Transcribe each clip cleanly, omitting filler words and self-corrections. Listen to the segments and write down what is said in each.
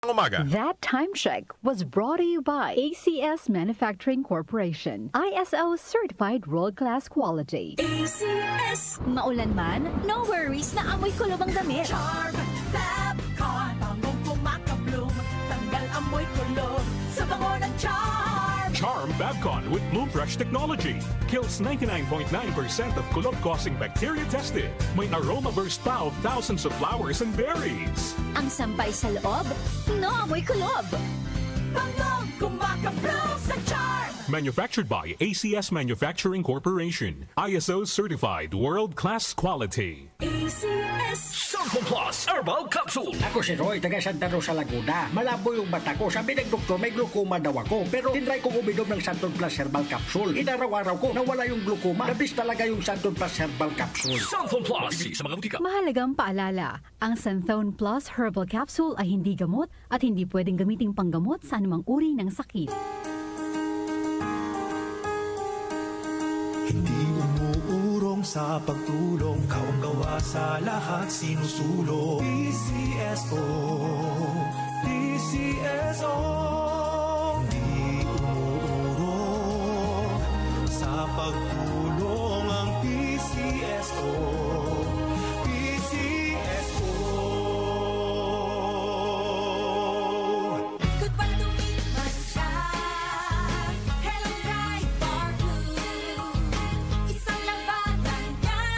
umaga. That time check was brought to you by ACS Manufacturing Corporation. ISO certified world-class quality. ACS. Maulan man, no worries na amoy kulob ang damit. Charm Fabcon, bangong kumakabloom, tanggal amoy kulob sa bango ng Charm. Charm Fabcon with Bloom Fresh technology kills 99.9% of kulob-causing bacteria tested. May aroma burst pa of thousands of flowers and berries. Ang sampay sa loob, no amoy kulob. Bangong kumakabloom sa Charm. Manufactured by ACS Manufacturing Corporation. ISO certified world-class quality. ACS. Santon Plus Herbal Capsule. Ako si Roy, taga Santa Rosa, Laguna. Malabo yung mata ko. Sabi ng doktor, may glaucoma daw ako. Pero tinry kong uminom ng Santon Plus Herbal Capsule. Inaraw-araw ko, nawala yung glaucoma. Nabis talaga yung Santon Plus Herbal Capsule. Santon Plus. Sa mga butika. Mahalagang paalala, ang Santhone Plus Herbal Capsule ay hindi gamot at hindi pwedeng gamiting panggamot sa anumang uri ng sakit. Hindi umuurong sa pagtulong, kawang gawa sa lahat sinusulong. PCSO, PCSO. Hindi umuurong sa pagtulong ang PCSO, PCSO. Goodbye to me, Masya. Hello, Right Bar Blue. Isang labanan yan.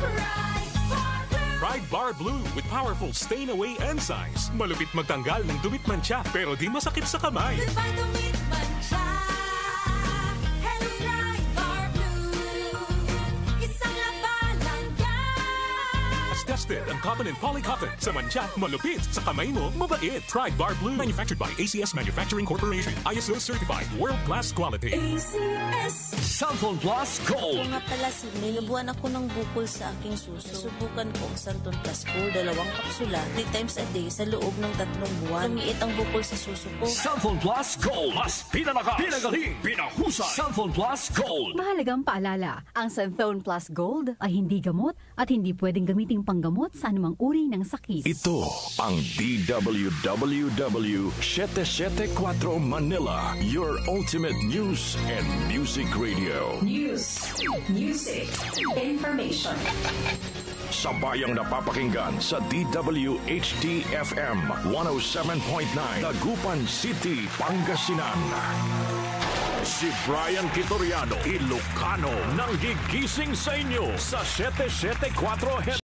Right Bar Blue. Pride Bar Blue with powerful stain-away enzymes. Malupit magtanggal ng dumit mancha pero di masakit sa kamay. Goodbye to me, Masya. Hello, Right Bar Blue. Isang labanan yan. As tested ang cotton and polycotton. Sa mancha, malupit. Sa kamay mo, mabait. Pride Bar Blue. Manufactured by ACS Manufacturing Corporation. ISO certified world-class quality. ACS. Santon Plus Gold. Nga pala, Sidney, nabuhan ako ng bukol sa aking suso. Subukan ko ang Santon Plus Gold, 2 kapsula, 3 times a day sa loob ng 3 buwan. Lumiit ang bukol sa suso ko. Santon Plus Gold. Mas pinalakas, pinagaling, pinahusay. Santon Plus Gold. Mahalagang paalala, ang Santhone Plus Gold ay hindi gamot at hindi pwedeng gamiting panggamot sa anumang uri ng sakit. Ito ang DWWW 774 Manila, your ultimate news and music radio. News, music, information. Sabayang napapakinggan sa DWHD-FM 107.9 Dagupan City, Pangasinan. Si Brian Kitoriano, Ilocano, nang gigising sa inyo sa 774